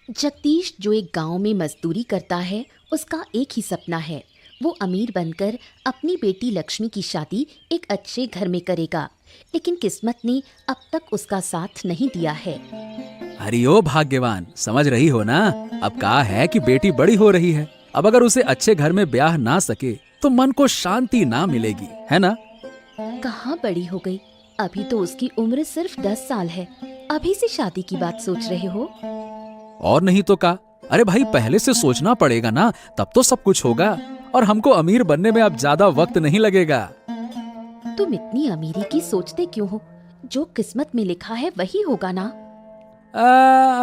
जगदीश जो एक गांव में मजदूरी करता है, उसका एक ही सपना है। वो अमीर बनकर अपनी बेटी लक्ष्मी की शादी एक अच्छे घर में करेगा, लेकिन किस्मत ने अब तक उसका साथ नहीं दिया है। अरे ओ भाग्यवान, समझ रही हो ना? अब कहा है कि बेटी बड़ी हो रही है। अब अगर उसे अच्छे घर में ब्याह ना सके तो मन को शांति ना मिलेगी, है ना? कहाँ बड़ी हो गई, अभी तो उसकी उम्र सिर्फ 10 साल है। अभी से शादी की बात सोच रहे हो? और नहीं तो का। अरे भाई, पहले से सोचना पड़ेगा ना, तब तो सब कुछ होगा। और हमको अमीर बनने में अब ज्यादा वक्त नहीं लगेगा। तुम इतनी अमीरी की सोचते क्यों हो? जो किस्मत में लिखा है वही होगा ना।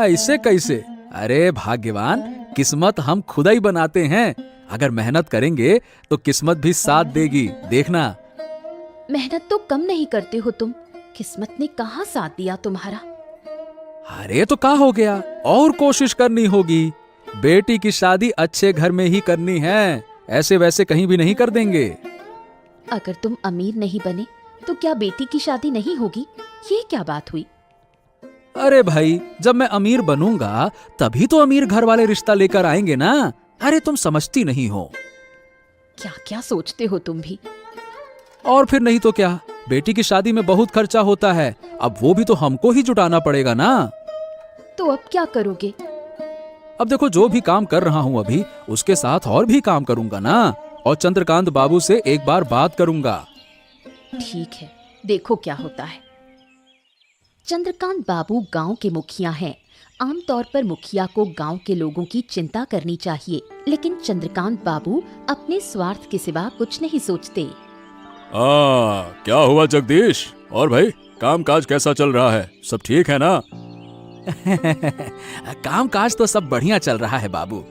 ऐसे कैसे? अरे भाग्यवान, किस्मत हम खुद ही बनाते हैं। अगर मेहनत करेंगे तो किस्मत भी साथ देगी, देखना। मेहनत तो कम नहीं करते हो तुम। किस्मत ने कहाँ साथ दिया तुम्हारा? अरे तो क्या हो गया, और कोशिश करनी होगी। बेटी की शादी अच्छे घर में ही करनी है, ऐसे वैसे कहीं भी नहीं कर देंगे। अगर तुम अमीर नहीं बने तो क्या बेटी की शादी नहीं होगी? ये क्या बात हुई? अरे भाई, जब मैं अमीर बनूंगा तभी तो अमीर घर वाले रिश्ता लेकर आएंगे ना। अरे तुम समझती नहीं हो। क्या क्या सोचते हो तुम भी? और फिर नहीं तो क्या, बेटी की शादी में बहुत खर्चा होता है। अब वो भी तो हमको ही जुटाना पड़ेगा ना। तो अब क्या करोगे? अब देखो, जो भी काम कर रहा हूँ अभी, उसके साथ और भी काम करूंगा ना। और चंद्रकांत बाबू से एक बार बात करूंगा। ठीक है, देखो क्या होता है। चंद्रकांत बाबू गांव के मुखिया हैं। आमतौर पर मुखिया को गांव के लोगों की चिंता करनी चाहिए, लेकिन चंद्रकांत बाबू अपने स्वार्थ के सिवा कुछ नहीं सोचते। क्या हुआ जगदीश? और भाई, काम काज कैसा चल रहा है? सब ठीक है ना? काम काज तो सब बढ़िया चल रहा है बाबू,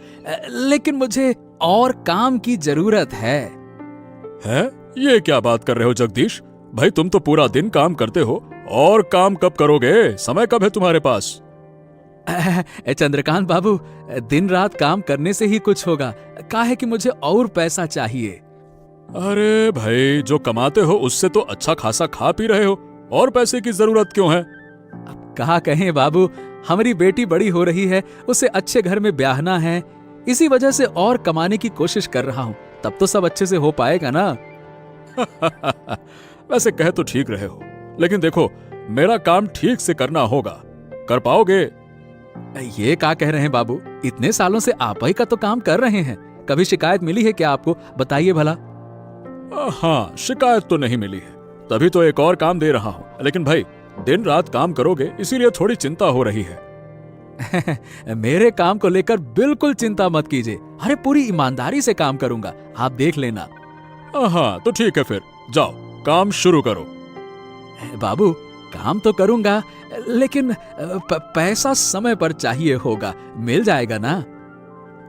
लेकिन मुझे और काम की जरूरत है। हैं? ये क्या बात कर रहे हो जगदीश? भाई, तुम तो पूरा दिन काम करते हो, और काम कब करोगे? समय कब है तुम्हारे पास? चंद्रकांत बाबू, दिन रात काम करने से ही कुछ होगा। क्या है कि मुझे और पैसा चाहिए। अरे भाई, जो कमाते हो उससे तो अच्छा खासा खा पी रहे हो, और पैसे की जरूरत क्यों है? अब कहा कहें बाबू, हमारी बेटी बड़ी हो रही है, उसे अच्छे घर में ब्याहना है। इसी वजह से और कमाने की कोशिश कर रहा हूँ, तब तो सब अच्छे से हो पाएगा ना। वैसे कह तो ठीक रहे हो, लेकिन देखो, मेरा काम ठीक से करना होगा। कर पाओगे? ये क्या कह रहे हैं बाबू? इतने सालों से आप ही का तो काम कर रहे हैं। कभी शिकायत मिली है क्या आपको? बताइए भला। हाँ, शिकायत तो नहीं मिली है, तभी तो एक और काम दे रहा हूँ। लेकिन भाई, दिन रात काम करोगे, इसीलिए थोड़ी चिंता हो रही है। मेरे काम को लेकर बिल्कुल चिंता मत कीजिए। अरे पूरी ईमानदारी से काम करूंगा, आप देख लेना। हाँ तो ठीक है, फिर जाओ काम शुरू करो। बाबू, काम तो करूंगा, लेकिन पैसा समय पर चाहिए होगा। मिल जाएगा ना?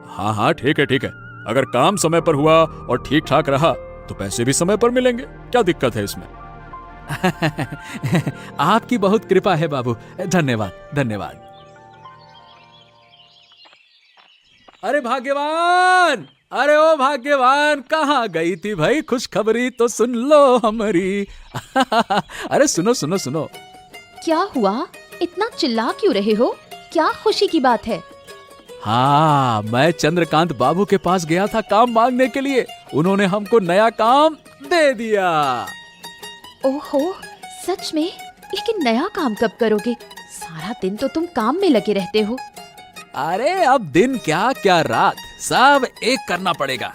हाँ हाँ, ठीक है ठीक है। अगर काम समय पर हुआ और ठीक ठाक रहा तो पैसे भी समय पर मिलेंगे। क्या दिक्कत है इसमें? आपकी बहुत कृपा है बाबू, धन्यवाद धन्यवाद। अरे भाग्यवान, अरे ओ भाग्यवान, कहाँ गई थी भाई? खुशखबरी तो सुन लो हमारी। अरे सुनो सुनो सुनो। क्या हुआ? इतना चिल्ला क्यों रहे हो? क्या खुशी की बात है? हाँ, मैं चंद्रकांत बाबू के पास गया था काम मांगने के लिए। उन्होंने हमको नया काम दे दिया। ओहो, सच में? लेकिन नया काम कब करोगे? सारा दिन तो तुम काम में लगे रहते हो। अरे अब दिन क्या क्या रात, सब एक करना पड़ेगा।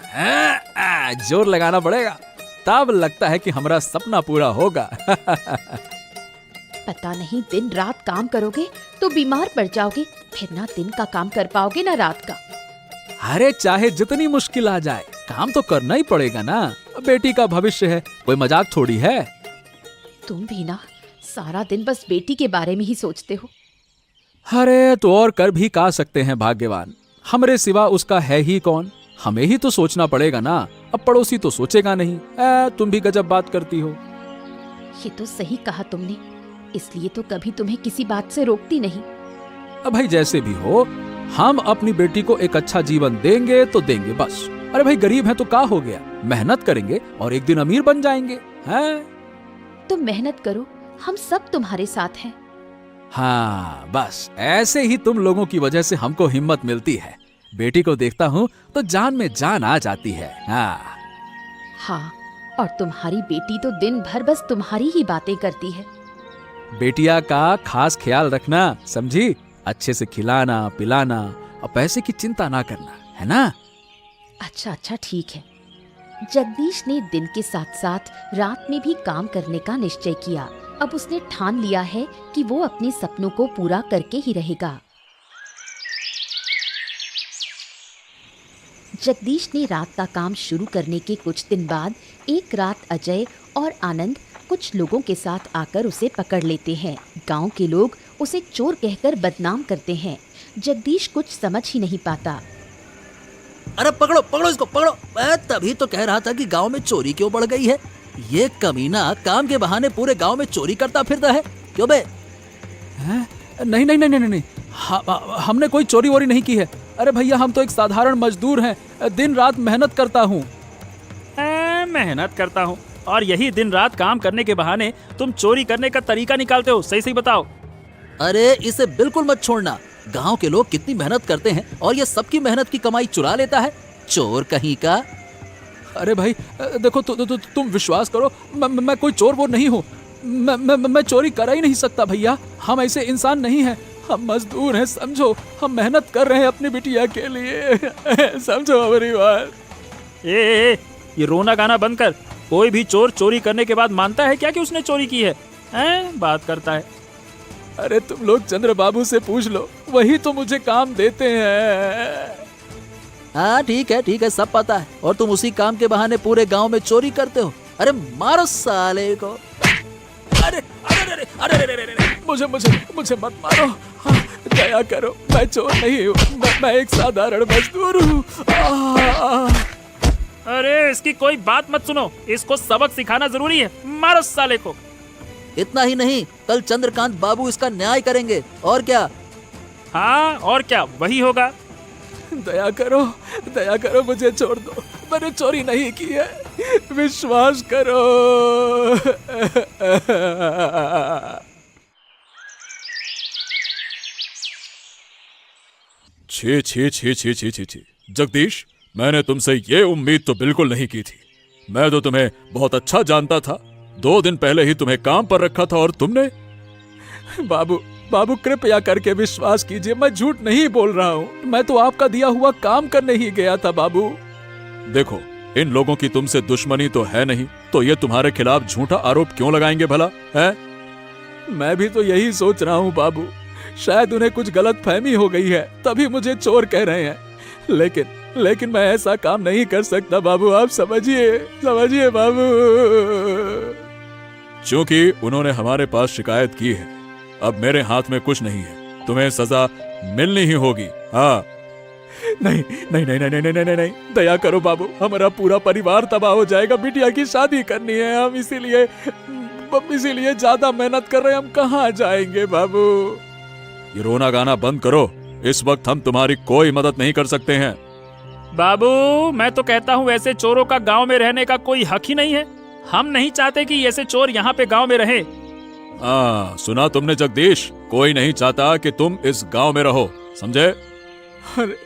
जोर लगाना पड़ेगा, तब लगता है कि हमारा सपना पूरा होगा। पता नहीं, दिन रात काम करोगे तो बीमार पड़ जाओगे। फिर ना दिन का काम कर पाओगे ना रात का। अरे चाहे जितनी मुश्किल आ जाए, काम तो करना ही पड़ेगा ना। बेटी का भविष्य है, कोई मजाक थोड़ी है। तुम भी ना सारा दिन बस बेटी के बारे में ही सोचते हो। अरे तो और कर भी का सकते हैं भाग्यवान, हमरे सिवा उसका है ही कौन? हमें ही तो सोचना पड़ेगा ना। अब पड़ोसी तो सोचेगा नहीं। तुम भी गजब बात करती हो। ये तो सही कहा तुमने, इसलिए तो कभी तुम्हें किसी बात से रोकती नहीं। अब भाई जैसे भी हो, हम अपनी बेटी को एक अच्छा जीवन देंगे तो देंगे बस। अरे भाई, गरीब हैं तो क्या हो गया, मेहनत करेंगे और एक दिन अमीर बन जाएंगे। हैं? तुम मेहनत करो, हम सब तुम्हारे साथ हैं। हाँ, बस ऐसे ही तुम लोगों की वजह से हमको हिम्मत मिलती है। बेटी को देखता हूँ तो जान में जान आ जाती है। हाँ हाँ, और तुम्हारी बेटी तो दिन भर बस तुम्हारी ही बातें करती है। बेटिया का खास ख्याल रखना, समझी? अच्छे से खिलाना पिलाना और पैसे की चिंता ना करना, है ना? अच्छा अच्छा, ठीक है। जगदीश ने दिन के साथ साथ रात में भी काम करने का निश्चय किया। अब उसने ठान लिया है कि वो अपने सपनों को पूरा करके ही रहेगा। जगदीश ने रात का काम शुरू करने के कुछ दिन बाद एक रात अजय और आनंद कुछ लोगों के साथ आकर उसे पकड़ लेते हैं। गांव के लोग उसे चोर कहकर बदनाम करते हैं। जगदीश कुछ समझ ही नहीं पाता। अरे पकड़ो पकड़ो इसको पकड़ो। मैं तभी तो कह रहा था कि गांव में चोरी क्यों बढ़ गई है। ये कमीना काम के बहाने पूरे गांव में चोरी करता फिरता है। क्यों बे? हैं? नहीं नहीं नहीं नहीं नहीं, हमने कोई चोरी वोरी नहीं की है। अरे भैया, हम तो एक साधारण मजदूर हैं, दिन रात मेहनत करता हूँ। मेहनत करता हूँ और यही दिन रात काम करने के बहाने तुम चोरी करने का तरीका निकालते हो। सही सही बताओ। अरे इसे बिल्कुल मत छोड़ना। गांव के लोग कितनी मेहनत करते हैं और ये सबकी मेहनत की कमाई चुरा लेता है, चोर कहीं का। अरे भाई देखो, तुम विश्वास करो, मैं कोई चोर वो नहीं हूँ। मैं चोरी कर ही नहीं सकता भैया। हम ऐसे इंसान नहीं हैं, हम मजदूर हैं, समझो। हम मेहनत कर रहे हैं अपनी बिटिया के लिए। समझो हमारी बात। ये रोना गाना बंद कर। कोई भी चोर चोरी करने के बाद मानता है क्या कि उसने चोरी की है? बात करता है। अरे तुम लोग चंद्र बाबू से पूछ लो, वही तो मुझे काम देते हैं। हाँ ठीक है, सब पता है। और तुम उसी काम के बहाने पूरे गांव में चोरी करते हो। अरे मारो साले को। अरे अरे अरे अरे अरे अरे अरे, मुझे मत मारो। हाँ, दया करो, मैं चोर नहीं हूँ, मैं एक साधारण मजदूर हूँ। अरे इसकी कोई बात मत सुनो, इसको सबक सिखाना जरूरी है। मारो साले को। इतना ही नहीं, कल चंद्रकांत बाबू इसका न्याय करेंगे। और क्या? हाँ और क्या, वही होगा। दया करो, मुझे छोड़ दो। मैंने चोरी नहीं की है, विश्वास करो। छी छी छी छी छी छी छी। जगदीश, मैंने तुमसे ये उम्मीद तो बिल्कुल नहीं की थी। मैं तो तुम्हें बहुत अच्छा जानता था। 2 दिन पहले ही तुम्हें काम पर रखा था और तुमने। बाबू कृपया करके विश्वास कीजिए, मैं झूठ नहीं बोल रहा हूँ। मैं तो आपका दिया हुआ काम करने ही गया था बाबू। देखो, इन लोगों की तुमसे दुश्मनी तो है नहीं, तो ये तुम्हारे खिलाफ झूठा आरोप क्यों लगाएंगे भला? है? मैं भी तो यही सोच रहा हूँ बाबू। शायद उन्हें कुछ गलत फहमी हो गई है, तभी मुझे चोर कह रहे हैं। लेकिन मैं ऐसा काम नहीं कर सकता बाबू, आप समझिए बाबू। क्योंकि उन्होंने हमारे पास शिकायत की है, अब मेरे हाथ में कुछ नहीं है, तुम्हें सजा मिलनी ही होगी। हाँ। नहीं, दया करो बाबू, हमारा पूरा परिवार तबाह हो जाएगा। बिटिया की शादी करनी है, हम इसीलिए ज्यादा मेहनत कर रहे हैं। हम कहाँ जाएंगे बाबू? ये रोना गाना बंद करो। इस वक्त हम तुम्हारी कोई मदद नहीं कर सकते हैं। बाबू, मैं तो कहता हूँ ऐसे चोरों का गांव में रहने का कोई हक ही नहीं है। हम नहीं चाहते कि ऐसे चोर यहाँ पे गांव में रहे। सुना तुमने जगदीश, कोई नहीं चाहता कि तुम इस गांव में रहो, समझे? अरे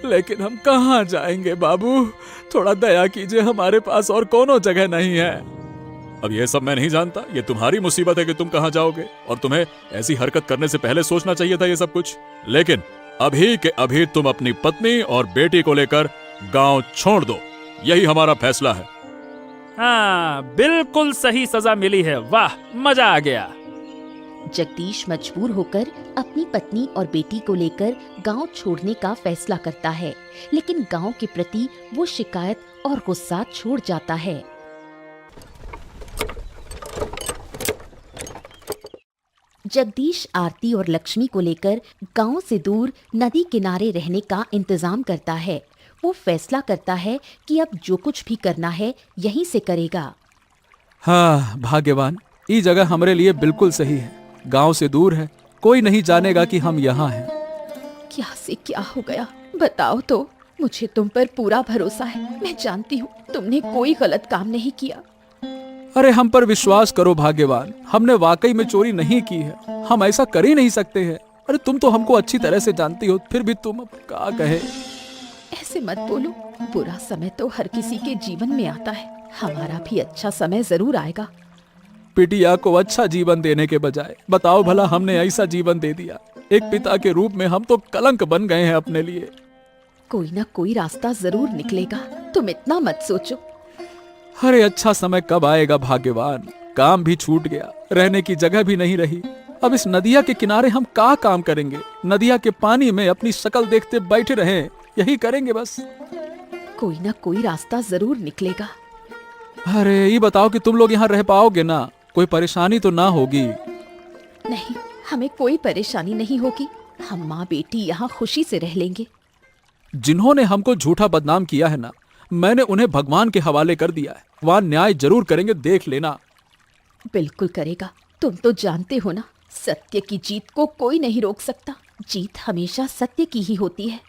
लेकिन हम कहाँ जाएंगे बाबू? थोड़ा दया कीजिए, हमारे पास और कोनो जगह नहीं है। अब ये सब मैं नहीं जानता, ये तुम्हारी मुसीबत है कि तुम कहाँ जाओगे, और तुम्हें ऐसी हरकत करने से पहले सोचना चाहिए था ये सब कुछ। लेकिन अभी के अभी तुम अपनी पत्नी और बेटी को लेकर गांव छोड़ दो, यही हमारा फैसला है। हाँ, बिल्कुल सही सजा मिली है। वाह, मजा आ गया। जगदीश मजबूर होकर अपनी पत्नी और बेटी को लेकर गांव छोड़ने का फैसला करता है, लेकिन गांव के प्रति वो शिकायत और गुस्सा छोड़ जाता है। जगदीश आरती और लक्ष्मी को लेकर गांव से दूर नदी किनारे रहने का इंतजाम करता है। वो फैसला करता है कि अब जो कुछ भी करना है यहीं से करेगा। हाँ भाग्यवान, ये जगह हमारे लिए बिल्कुल सही है। गांव से दूर है, कोई नहीं जानेगा कि हम यहाँ हैं। क्या से क्या हो गया, बताओ तो। मुझे तुम पर पूरा भरोसा है। मैं जानती हूँ तुमने कोई गलत काम नहीं किया। अरे हम पर विश्वास करो भाग्यवान, हमने वाकई में चोरी नहीं की है। हम ऐसा कर ही नहीं सकते हैं। अरे तुम तो हमको अच्छी तरह से जानती हो, फिर भी तुम अब क्या कहे। ऐसे मत बोलो, बुरा समय तो हर किसी के जीवन में आता है। हमारा भी अच्छा समय जरूर आएगा। बिटिया को अच्छा जीवन देने के बजाय बताओ भला हमने ऐसा जीवन दे दिया। एक पिता के रूप में हम तो कलंक बन गए हैं अपने लिए। कोई ना कोई रास्ता जरूर निकलेगा, तुम इतना मत सोचो। अरे अच्छा समय कब आएगा भाग्यवान। काम भी छूट गया, रहने की जगह भी नहीं रही। अब इस नदिया के किनारे हम क्या काम करेंगे। नदिया के पानी में अपनी शक्ल देखते बैठे रहें, यही करेंगे बस। कोई ना कोई रास्ता जरूर निकलेगा। अरे ये बताओ कि तुम लोग यहाँ रह पाओगे ना, कोई परेशानी तो ना होगी। नहीं, हमें कोई परेशानी नहीं होगी। हम माँ बेटी यहाँ खुशी से रह लेंगे। जिन्होंने हमको झूठा बदनाम किया है ना, मैंने उन्हें भगवान के हवाले कर दिया है। वहां न्याय जरूर करेंगे, देख लेना। बिल्कुल करेगा। तुम तो जानते हो ना, सत्य की जीत को कोई नहीं रोक सकता। जीत हमेशा सत्य की ही होती है।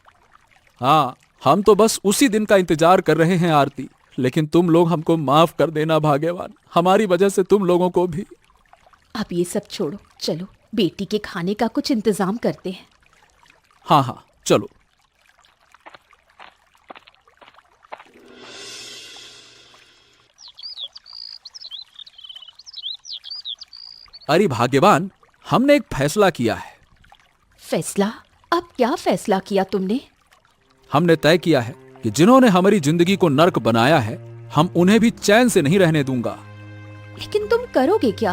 हाँ, हम तो बस उसी दिन का इंतजार कर रहे हैं आरती। लेकिन तुम लोग हमको माफ कर देना भाग्यवान, हमारी वजह से तुम लोगों को भी। अब ये सब छोड़ो, चलो बेटी के खाने का कुछ इंतजाम करते हैं। हाँ हाँ चलो। अरे भाग्यवान, हमने एक फैसला किया है। फैसला? अब क्या फैसला किया तुमने? हमने तय किया है कि जिन्होंने हमारी जिंदगी को नर्क बनाया है, हम उन्हें भी चैन से नहीं रहने दूंगा। लेकिन तुम करोगे क्या?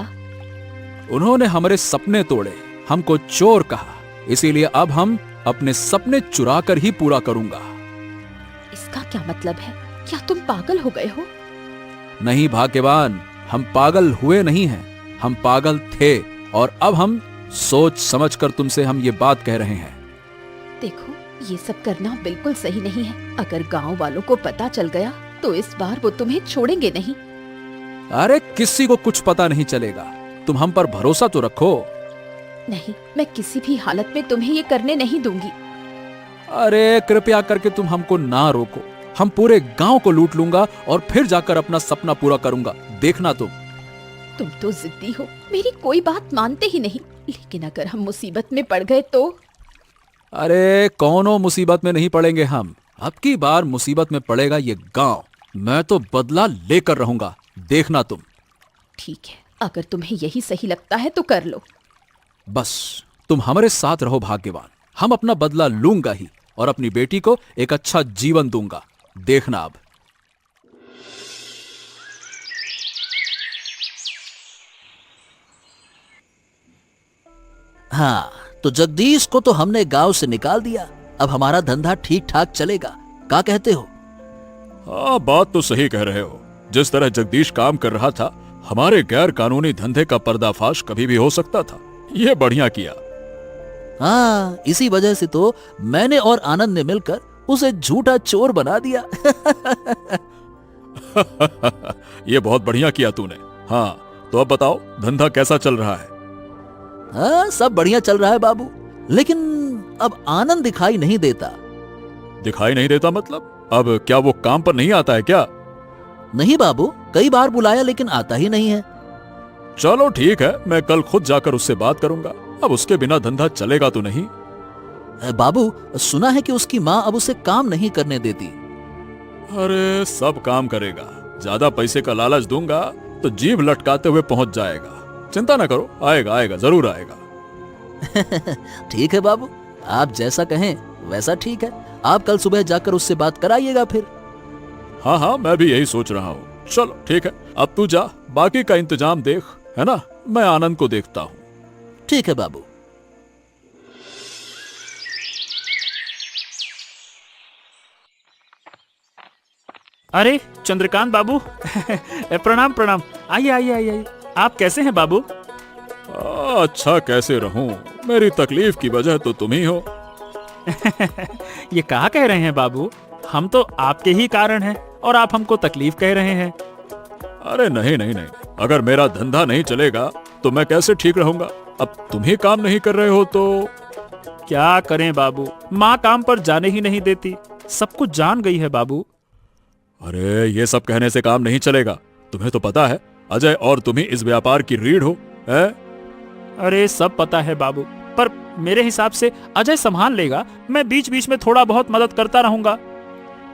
उन्होंने हमारे सपने तोड़े, हमको चोर कहा, इसीलिए अब हम अपने सपने चुरा कर ही पूरा करूंगा। इसका क्या मतलब है? क्या तुम पागल हो गए हो? नहीं भाग्यवान, हम पागल हुए नहीं हैं, हम पागल थे और अब हम सोच समझकर तुमसे हम ये बात कह रहे हैं। देखो, ये सब करना बिल्कुल सही नहीं है। अगर गांव वालों को पता चल गया तो इस बार वो तुम्हें छोड़ेंगे नहीं। अरे किसी को कुछ पता नहीं चलेगा, तुम हम पर भरोसा तो रखो। नहीं, मैं किसी भी हालत में तुम्हें ये करने नहीं दूंगी। अरे कृपया करके तुम हमको ना रोको। हम पूरे गांव को लूट लूंगा और फिर जाकर अपना सपना पूरा करूंगा, देखना तुम तो जिद्दी हो, मेरी कोई बात मानते ही नहीं। लेकिन अगर हम मुसीबत में पड़ गए तो? अरे कौनो मुसीबत में नहीं पड़ेंगे हम। अब की बार मुसीबत में पड़ेगा ये गांव। मैं तो बदला लेकर रहूंगा, देखना तुम। ठीक है, अगर तुम्हें यही सही लगता है तो कर लो। बस तुम हमारे साथ रहो भाग्यवान, हम अपना बदला लूंगा ही और अपनी बेटी को एक अच्छा जीवन दूंगा, देखना अब। हाँ, तो जगदीश को तो हमने गांव से निकाल दिया। अब हमारा धंधा ठीक ठाक चलेगा, क्या कहते हो? हाँ, बात तो सही कह रहे हो। जिस तरह जगदीश काम कर रहा था, हमारे गैर कानूनी धंधे का पर्दाफाश कभी भी हो सकता था। ये बढ़िया किया। हाँ, इसी वजह से तो मैंने और आनंद ने मिलकर उसे झूठा चोर बना दिया। ये बहुत बढ़िया किया तूने। हाँ, तो अब बताओ धंधा कैसा चल रहा है? हाँ, सब बढ़िया चल रहा है बाबू, लेकिन अब आनंद दिखाई नहीं देता। दिखाई नहीं देता मतलब? अब क्या वो काम पर नहीं आता है क्या? नहीं बाबू, कई बार बुलाया लेकिन आता ही नहीं है। चलो ठीक है, मैं कल खुद जाकर उससे बात करूंगा। अब उसके बिना धंधा चलेगा तो नहीं। बाबू, सुना है कि उसकी माँ अब उसे काम नहीं करने देती। अरे सब काम करेगा, ज्यादा पैसे का लालच दूंगा तो जीभ लटकाते हुए पहुंच जाएगा। चिंता ना करो, आएगा आएगा, जरूर आएगा। ठीक है बाबू, आप जैसा कहें वैसा ठीक है। आप कल सुबह जाकर उससे बात कराइएगा फिर। हाँ हाँ, मैं भी यही सोच रहा हूँ। चलो ठीक है, अब तू जा, बाकी का इंतजाम देख, है ना? मैं आनंद को देखता हूँ। ठीक है बाबू। अरे चंद्रकांत बाबू, प्रणाम प्रणाम। आइए आइए आइए आइए। आप कैसे हैं बाबू? अच्छा कैसे रहूं, मेरी तकलीफ की वजह तो तुम ही हो। ये कहा कह रहे हैं बाबू, हम तो आपके ही कारण हैं और आप हमको तकलीफ कह रहे हैं। अरे नहीं नहीं नहीं, अगर मेरा धंधा नहीं चलेगा तो मैं कैसे ठीक रहूंगा? अब तुम ही काम नहीं कर रहे हो तो क्या करें बाबू, माँ काम पर जाने ही नहीं देती, सब कुछ जान गई है बाबू। अरे ये सब कहने से काम नहीं चलेगा। तुम्हें तो पता है अजय और तुम ही इस व्यापार की रीढ़ हो, है? अरे सब पता है बाबू, पर मेरे हिसाब से अजय संभाल लेगा। मैं बीच बीच में थोड़ा बहुत मदद करता रहूंगा।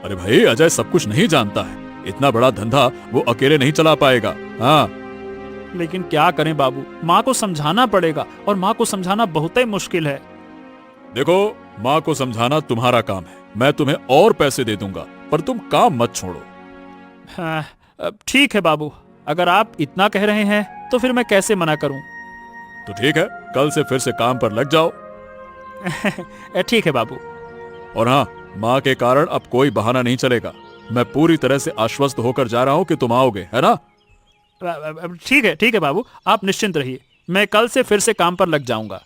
अरे भाई, अजय सब कुछ नहीं जानता है। इतना बड़ा धंधा वो अकेले नहीं चला पाएगा। हाँ, लेकिन क्या करें बाबू, माँ को समझाना पड़ेगा, और माँ को समझाना बहुत ही मुश्किल है। देखो, माँ को समझाना तुम्हारा काम है। मैं तुम्हें और पैसे दे दूंगा, पर तुम काम मत छोड़ो। हाँ, अब ठीक है बाबू, अगर आप इतना कह रहे हैं तो फिर मैं कैसे मना करूं। तो ठीक है, कल से फिर से काम पर लग जाओ। ठीक है बाबू। और हाँ, माँ के कारण अब कोई बहाना नहीं चलेगा। मैं पूरी तरह से आश्वस्त होकर जा रहा हूँ कि तुम आओगे, है ना? ठीक है बाबू, आप निश्चिंत रहिए। मैं कल से फिर से काम पर लग जाऊंगा।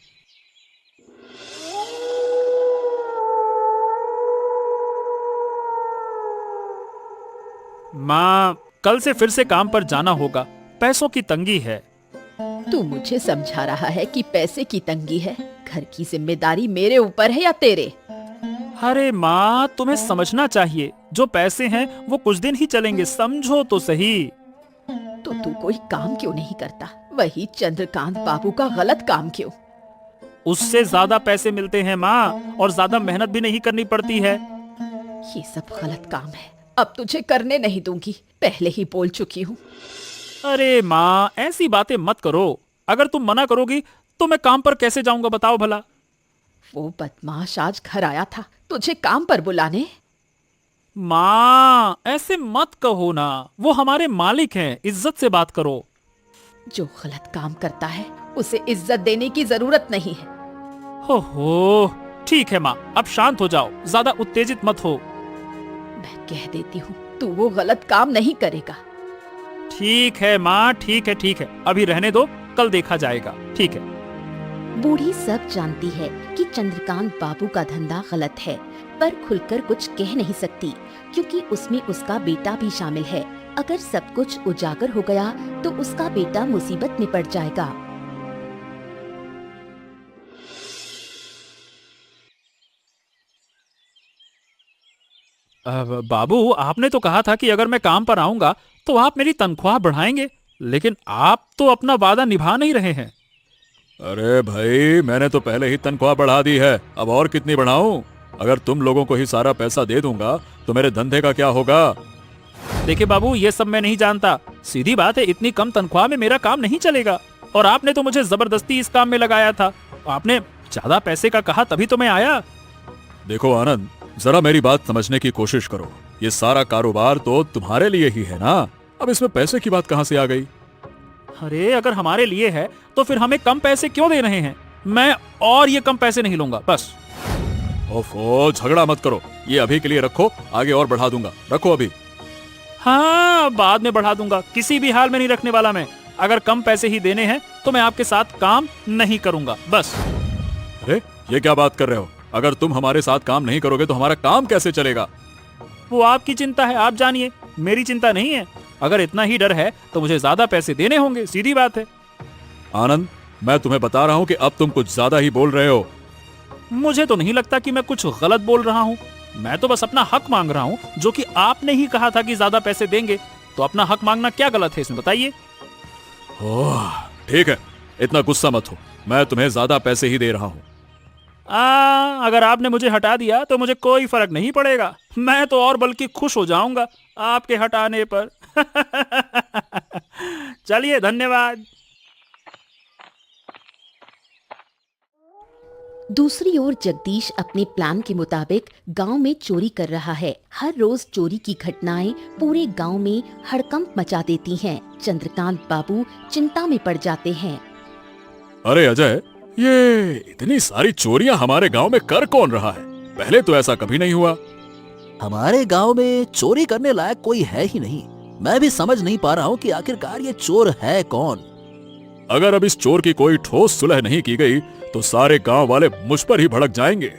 माँ, कल से फिर से काम पर जाना होगा। पैसों की तंगी है। तू मुझे समझा रहा है कि पैसे की तंगी है? घर की जिम्मेदारी मेरे ऊपर है या तेरे? अरे माँ, तुम्हें समझना चाहिए, जो पैसे हैं वो कुछ दिन ही चलेंगे, समझो तो सही। तो तू कोई काम क्यों नहीं करता? वही चंद्रकांत बाबू का गलत काम क्यों? उससे ज्यादा पैसे मिलते हैं माँ, और ज्यादा मेहनत भी नहीं करनी पड़ती है। ये सब गलत काम है, अब तुझे करने नहीं दूंगी, पहले ही बोल चुकी हूँ। अरे माँ, ऐसी बातें मत करो। अगर तुम मना करोगी तो मैं काम पर कैसे जाऊंगा, बताओ भला। वो बदमाश आज घर आया था तुझे काम पर बुलाने। माँ, ऐसे मत कहो ना, वो हमारे मालिक हैं, इज्जत से बात करो। जो गलत काम करता है उसे इज्जत देने की जरूरत नहीं है। हो, ठीक है माँ, अब शांत हो जाओ, ज्यादा उत्तेजित मत हो। मैं कह देती हूँ, तू वो गलत काम नहीं करेगा। ठीक है माँ, ठीक है, अभी रहने दो, कल देखा जाएगा। ठीक है। बूढ़ी सब जानती है कि चंद्रकांत बाबू का धंधा गलत है, पर खुलकर कुछ कह नहीं सकती, क्योंकि उसमें उसका बेटा भी शामिल है। अगर सब कुछ उजागर हो गया तो उसका बेटा मुसीबत में पड़ जाएगा। बाबू, आपने तो कहा था कि अगर मैं काम पर आऊंगा तो आप मेरी तनख्वाह बढ़ाएंगे, लेकिन आप तो अपना वादा निभा नहीं रहे हैं। अरे भाई, मैंने तो पहले ही तनख्वाह बढ़ा दी है, अब और कितनी बढ़ाऊं? अगर तुम लोगों को ही सारा पैसा दे दूंगा तो मेरे धंधे का क्या होगा? देखिए बाबू, ये सब मैं नहीं जानता। सीधी बात है, इतनी कम तनख्वाह में मेरा काम नहीं चलेगा, और आपने तो मुझे जबरदस्ती इस काम में लगाया था। आपने ज्यादा पैसे का कहा तभी तो मैं आया। देखो आनंद, जरा मेरी बात समझने की कोशिश करो। ये सारा कारोबार तो तुम्हारे लिए ही है ना, अब इसमें पैसे की बात कहां से आ गई? अरे, अगर हमारे लिए है तो फिर हमें कम पैसे क्यों दे रहे हैं? मैं और ये कम पैसे नहीं लूंगा, बस। ओफो, झगड़ा मत करो, ये अभी के लिए रखो, आगे और बढ़ा दूंगा। रखो अभी। हाँ, बाद में बढ़ा दूंगा, किसी भी हाल में नहीं रखने वाला मैं। अगर कम पैसे ही देने हैं तो मैं आपके साथ काम नहीं करूंगा, बस। अरे, ये क्या बात कर रहे हो? अगर तुम हमारे साथ काम नहीं करोगे तो हमारा काम कैसे चलेगा? वो आपकी चिंता है, आप जानिए, मेरी चिंता नहीं है। अगर इतना ही डर है तो मुझे ज्यादा पैसे देने होंगे, सीधी बात है। आनंद, मैं तुम्हें बता रहा हूं कि अब तुम कुछ ज्यादा ही बोल रहे हो। मुझे तो नहीं लगता कि मैं कुछ गलत बोल रहा हूँ। मैं तो बस अपना हक मांग रहा हूँ, जो कि आपने ही कहा था कि ज्यादा पैसे देंगे। तो अपना हक मांगना क्या गलत है इसमें, बताइए। ओह, ठीक है, इतना गुस्सा मत हो, मैं तुम्हें ज्यादा पैसे ही दे रहा हूँ। अगर आपने मुझे हटा दिया तो मुझे कोई फर्क नहीं पड़ेगा, मैं तो और बल्कि खुश हो जाऊंगा आपके हटाने पर। चलिए, धन्यवाद। दूसरी ओर जगदीश अपने प्लान के मुताबिक गांव में चोरी कर रहा है। हर रोज चोरी की घटनाएं पूरे गांव में हड़कंप मचा देती हैं। चंद्रकांत बाबू चिंता में पड़ जाते हैं। अरे अजय, ये इतनी सारी चोरियां हमारे गांव में कर कौन रहा है? पहले तो ऐसा कभी नहीं हुआ। हमारे गांव में चोरी करने लायक कोई है ही नहीं। मैं भी समझ नहीं पा रहा हूँ कि आखिरकार ये चोर है कौन। अगर अब इस चोर की कोई ठोस सुलह नहीं की गई तो सारे गांव वाले मुझ पर ही भड़क जाएंगे।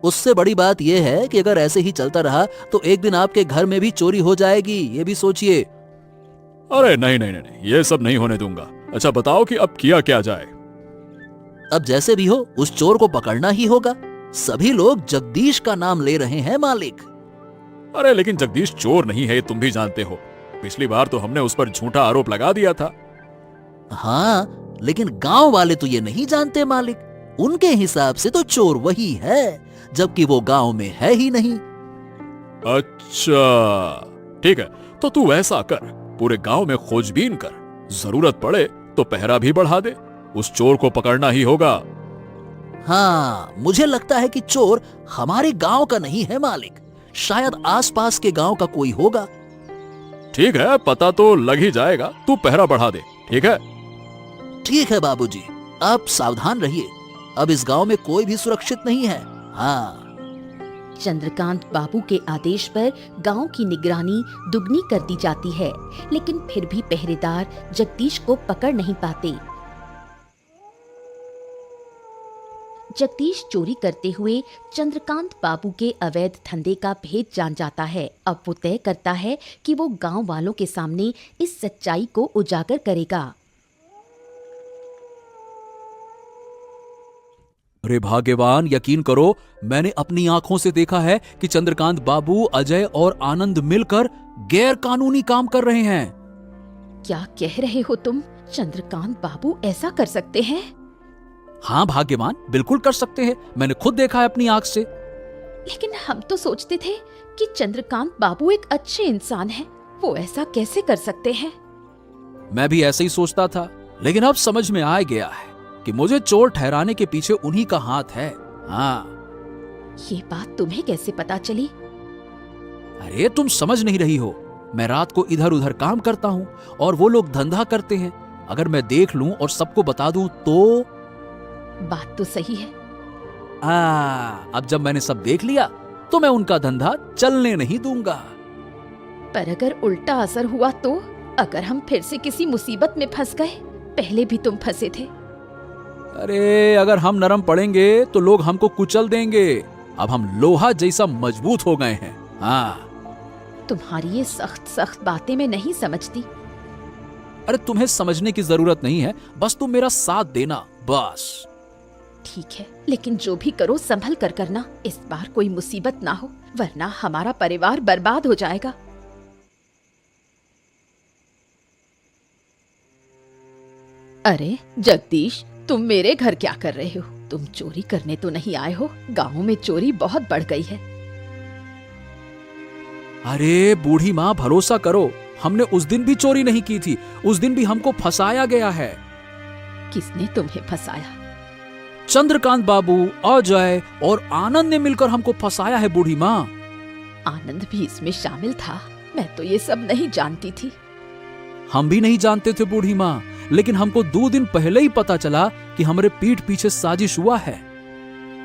उससे बड़ी बात यह है कि अगर ऐसे ही चलता रहा तो एक दिन आपके घर में भी चोरी हो जाएगी, ये भी सोचिए। अरे नहीं नहीं नहीं, ये सब नहीं होने दूंगा। अच्छा बताओ कि अब किया क्या जाए? अब जैसे भी हो उस चोर को पकड़ना ही होगा। सभी लोग जगदीश का नाम ले रहे हैं मालिक। अरे लेकिन जगदीश चोर नहीं है, ये तुम भी जानते हो। पिछली बार तो हमने उस पर झूठा आरोप लगा दिया था। हाँ, लेकिन गांव वाले तो ये नहीं जानते मालिक। उनके हिसाब से तो चोर वही है, जबकि वो गांव में है ही नहीं। अच्छा ठीक है, तो तू ऐसा कर, पूरे गांव में खोजबीन कर, जरूरत पड़े तो पहरा भी बढ़ा दे। उस चोर को पकड़ना ही होगा। हाँ, मुझे लगता है कि चोर हमारे गांव का नहीं है मालिक, शायद आसपास के गांव का कोई होगा। ठीक है, पता तो लग ही जाएगा, तू पहरा बढ़ा दे। ठीक है? ठीक है बाबूजी, आप सावधान रहिए। अब इस गांव में कोई भी सुरक्षित नहीं है। हाँ। चंद्रकांत बाबू के आदेश पर गांव की निगरानी दुगनी कर दी जाती है, लेकिन फिर भी पहरेदार जगदीश को पकड़ नहीं पाते। जगदीश चोरी करते हुए चंद्रकांत बाबू के अवैध धंधे का भेद जान जाता है। अब वो तय करता है कि वो गांव वालों के सामने इस सच्चाई को उजागर करेगा। अरे भाग्यवान, यकीन करो, मैंने अपनी आंखों से देखा है कि चंद्रकांत बाबू, अजय और आनंद मिलकर गैर कानूनी काम कर रहे हैं। क्या कह रहे हो तुम? चंद्रकांत बाबू ऐसा कर सकते हैं? हाँ भाग्यवान, बिल्कुल कर सकते हैं। मैंने खुद देखा है अपनी आंख से। लेकिन हम तो सोचते थे कि चंद्रकांत बाबू एक अच्छे इंसान हैं। वो ऐसा कैसे कर सकते हैं? मैं भी ऐसे ही सोचता था, लेकिन अब समझ में आ गया है कि मुझे चोर ठहराने के पीछे उन्हीं का हाथ है। हाँ। ये बात तुम्हें कैसे पता चली? अरे तुम समझ नहीं रही हो। मैं रात को इधर उधर काम करता हूँ और वो लोग धंधा करते हैं। अगर मैं देख लूं और सबको बता दूं तो? बात तो सही है। अब जब मैंने सब देख लिया तो मैं उनका धंधा चलने नहीं दूंगा। पर अगर उल्टा असर हुआ तो? अगर हम फिर से किसी मुसीबत में फंस गए? पहले भी तुम फंसे थे। अरे अगर हम नरम पड़ेंगे तो लोग हमको कुचल देंगे। अब हम लोहा जैसा मजबूत हो गए हैं। हाँ। तुम्हारी ये सख्त सख्त बातें मैं नहीं समझती। अरे तुम्हें समझने की जरूरत नहीं है, बस तुम मेरा साथ देना, बस। ठीक है, लेकिन जो भी करो संभल कर करना। इस बार कोई मुसीबत ना हो, वरना हमारा परिवार बर्बाद हो जाएगा। अरे जगदीश, तुम मेरे घर क्या कर रहे हो? तुम चोरी करने तो नहीं आए हो? गांव में चोरी बहुत बढ़ गई है। अरे बूढ़ी माँ, भरोसा करो, हमने उस दिन भी चोरी नहीं की थी। उस दिन भी हमको फंसाया गया है। किसने तुम्हें फंसाया? चंद्रकांत बाबू, अजय और आनंद ने मिलकर हमको फंसाया है बूढ़ी माँ। आनंद भी इसमें शामिल था? मैं तो ये सब नहीं जानती थी। हम भी नहीं जानते थे बूढ़ी माँ, लेकिन हमको 2 दिन पहले ही पता चला कि हमारे पीठ पीछे साजिश हुआ है।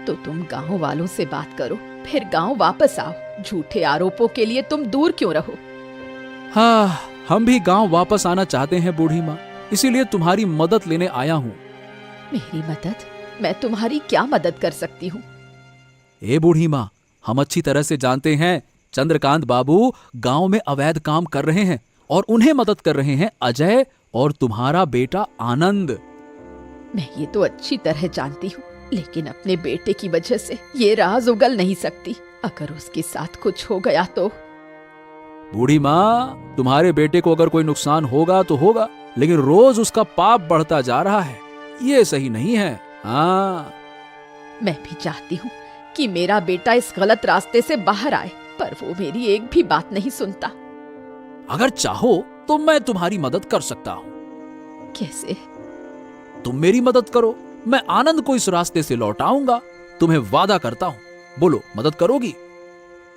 तो तुम गांव वालों से बात करो, फिर गांव वापस आओ। झूठे आरोपों के लिए तुम दूर क्यों रहो? हाँ, हम भी गांव वापस आना चाहते हैं बूढ़ी माँ, इसीलिए तुम्हारी मदद लेने आया हूँ। मेरी मदद? मैं तुम्हारी क्या मदद कर सकती हूँ? ए बूढ़ी माँ, हम अच्छी तरह से जानते हैं चंद्रकांत बाबू गांव में अवैध काम कर रहे हैं और उन्हें मदद कर रहे हैं अजय और तुम्हारा बेटा आनंद। मैं ये तो अच्छी तरह जानती हूँ, लेकिन अपने बेटे की वजह से ये राज उगल नहीं सकती। अगर उसके साथ कुछ हो गया तो? बूढ़ी माँ, तुम्हारे बेटे को अगर कोई नुकसान होगा तो होगा, लेकिन रोज उसका पाप बढ़ता जा रहा है। ये सही नहीं है। हाँ। मैं भी चाहती हूँ कि मेरा बेटा इस गलत रास्ते से बाहर आए, पर वो मेरी एक भी बात नहीं सुनता। अगर चाहो तो मैं तुम्हारी मदद कर सकता हूँ। कैसे? तुम मेरी मदद करो, मैं आनंद को इस रास्ते से लौटाऊंगा। तुम्हें वादा करता हूँ। बोलो, मदद करोगी?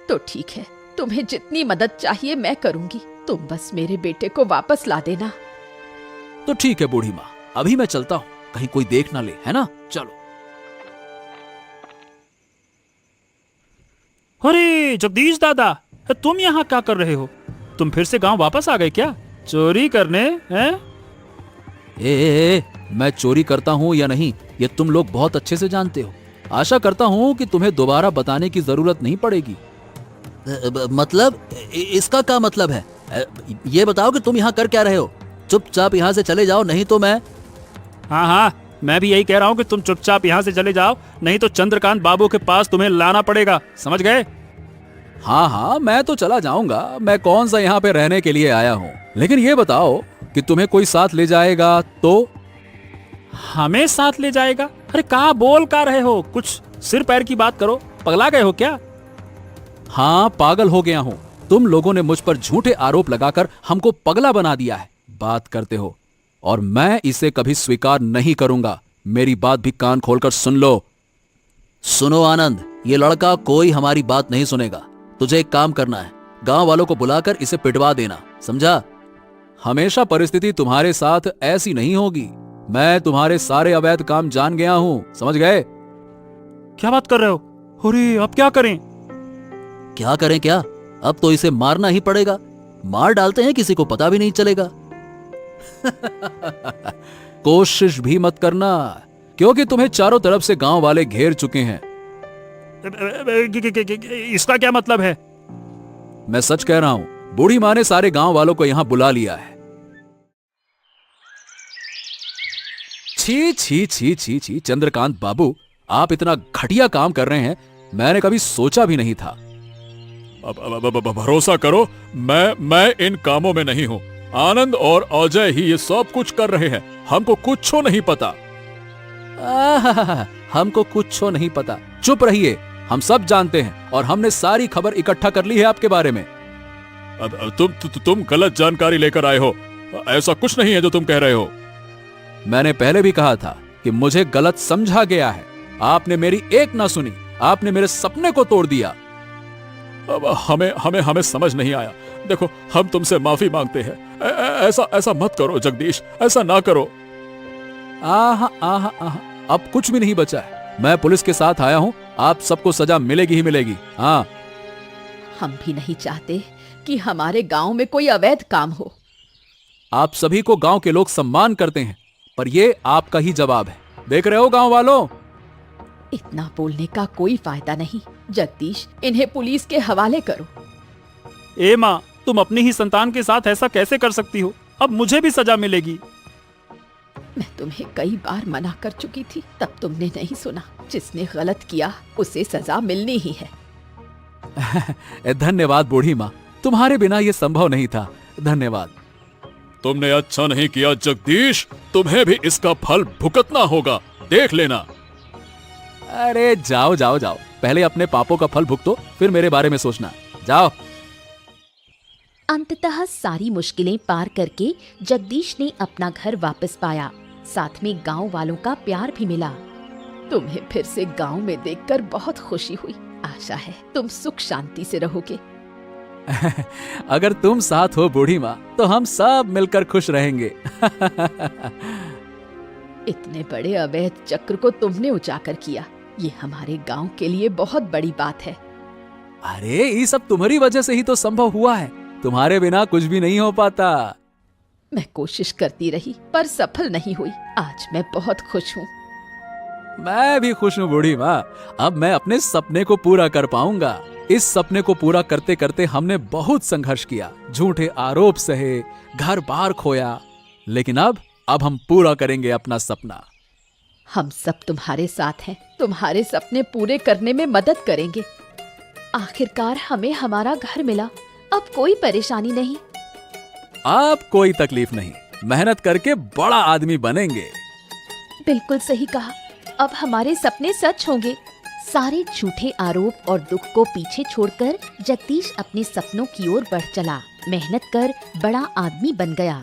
तो ठीक है, तुम्हें जितनी मदद चाहिए मैं करूंगी। तुम बस मेरे बेटे को वापस ला देना। तो ठीक है बूढ़ी माँ, अभी मैं चलता हूँ, कहीं कोई देख ना ले, है ना? चलो। अरे जगदीश दादा, तुम यहाँ क्या कर रहे हो? तुम फिर से गांव वापस आ गए क्या? चोरी करने हैं? मैं चोरी करता हूँ या नहीं, ये तुम लोग बहुत अच्छे से जानते हो। आशा करता हूँ कि तुम्हें दोबारा बताने की जरूरत नहीं पड़ेगी। मतलब? इसका क्या मतलब है? ये बताओ कि तुम यहाँ कर क्या रहे हो? चुपचाप यहाँ से चले जाओ, नहीं तो मैं... हाँ, मैं भी यही कह रहा हूँ कि तुम चुपचाप यहाँ से चले जाओ, नहीं तो चंद्रकांत बाबू के पास तुम्हें लाना पड़ेगा। समझ गए? हाँ हाँ, मैं तो चला जाऊंगा, मैं कौन सा यहाँ पे रहने के लिए आया हूँ। लेकिन ये बताओ कि तुम्हें कोई साथ ले जाएगा तो? हमें साथ ले जाएगा? अरे कहाँ बोल का रहे हो, कुछ सिर पैर की बात करो, पगला गए हो क्या? हाँ, पागल हो गया हूँ। तुम लोगों ने मुझ पर झूठे आरोप लगाकर हमको पगला बना दिया है। बात करते हो और मैं इसे कभी स्वीकार नहीं करूंगा। मेरी बात भी कान खोलकर सुन लो। सुनो आनंद, ये लड़का कोई हमारी बात नहीं सुनेगा। तुझे एक काम करना है, गांव वालों को बुलाकर इसे पिटवा देना, समझा? हमेशा परिस्थिति तुम्हारे साथ ऐसी नहीं होगी। मैं तुम्हारे सारे अवैध काम जान गया हूँ, समझ गए? क्या बात कर रहे हो? अरे अब क्या करें? क्या करें क्या? अब तो इसे मारना ही पड़ेगा। मार डालते हैं, किसी को पता भी नहीं चलेगा। कोशिश भी मत करना, क्योंकि तुम्हें चारों तरफ से गांव वाले घेर चुके हैं। इसका क्या मतलब है? मैं सच कह रहा हूं, बूढ़ी माँ ने सारे गांव वालों को यहां बुला लिया है। छी छी छी छी छी, चंद्रकांत बाबू, आप इतना घटिया काम कर रहे हैं, मैंने कभी सोचा भी नहीं था। भरोसा करो, मैं इन कामों में नहीं हूँ। आनंद और अजय ही ये सब कुछ कर रहे हैं। हमको कुछ नहीं पता। हमको कुछ नहीं पता। चुप रहिए, हम सब जानते हैं और हमने सारी खबर इकट्ठा कर ली है आपके बारे में। तुम गलत जानकारी लेकर आए हो। ऐसा कुछ नहीं है जो तुम कह रहे हो। मैंने पहले भी कहा था कि मुझे गलत समझा गया है। आपने मेरी एक ना सुनी, आपने मेरे सपने को तोड़ दिया। अब हमें समझ नहीं आया। देखो, हम तुमसे माफी मांगते हैं। ऐसा मत करो जगदीश, ऐसा ना करो। आहा आहा आहा, अब कुछ भी नहीं बचा है। मैं पुलिस के साथ आया हूं, आप सबको सजा मिलेगी ही मिलेगी। हाँ, हम भी नहीं चाहते कि हमारे गांव में कोई अवैध काम हो। आप सभी को गांव के लोग सम्मान करते हैं, पर ये आपका ही जवाब है। देख रहे हो गांव वालों, इतना बोलने का कोई फायदा नहीं। जगदीश, इन्हें पुलिस के हवाले करो। ए माँ, तुम अपनी ही संतान के साथ ऐसा कैसे कर सकती हो? अब मुझे भी सजा मिलेगी। मैं तुम्हें कई बार मना कर चुकी थी, तब तुमने नहीं सुना। जिसने गलत किया उसे सजा मिलनी ही है। धन्यवाद बूढ़ी माँ, तुम्हारे बिना ये संभव नहीं था। धन्यवाद। तुमने अच्छा नहीं किया जगदीश, तुम्हें भी इसका फल भुगतना होगा, देख लेना। अरे जाओ जाओ जाओ, पहले अपने पापों का फल भुगतो, फिर मेरे बारे में सोचना। जाओ। अंततः सारी मुश्किलें पार करके जगदीश ने अपना घर वापस पाया। साथ में गांव वालों का प्यार भी मिला। तुम्हें फिर से गांव में देखकर बहुत खुशी हुई। आशा है तुम सुख शांति से रहोगे। अगर तुम साथ हो बूढ़ी माँ, तो हम सब मिलकर खुश रहेंगे। इतने बड़े अवैध चक्र को तुमने उजागर किया, ये हमारे गांव के लिए बहुत बड़ी बात है। अरे ये सब तुम्हारी वजह से ही तो संभव हुआ है। तुम्हारे बिना कुछ भी नहीं हो पाता। मैं कोशिश करती रही पर सफल नहीं हुई। आज मैं बहुत खुश हूँ। मैं भी खुश हूँ बूढ़ी माँ। अब मैं अपने सपने को पूरा कर पाऊंगा। इस सपने को पूरा करते करते हमने बहुत संघर्ष किया, झूठे आरोप सहे, घर बार खोया, लेकिन अब हम पूरा करेंगे अपना सपना। हम सब तुम्हारे साथ हैं, तुम्हारे सपने पूरे करने में मदद करेंगे। आखिरकार हमें हमारा घर मिला, अब कोई परेशानी नहीं। अब कोई तकलीफ नहीं, मेहनत करके बड़ा आदमी बनेंगे। बिल्कुल सही कहा, अब हमारे सपने सच होंगे। सारे झूठे आरोप और दुख को पीछे छोड़कर जगदीश अपने सपनों की ओर बढ़ चला। मेहनत कर बड़ा आदमी बन गया।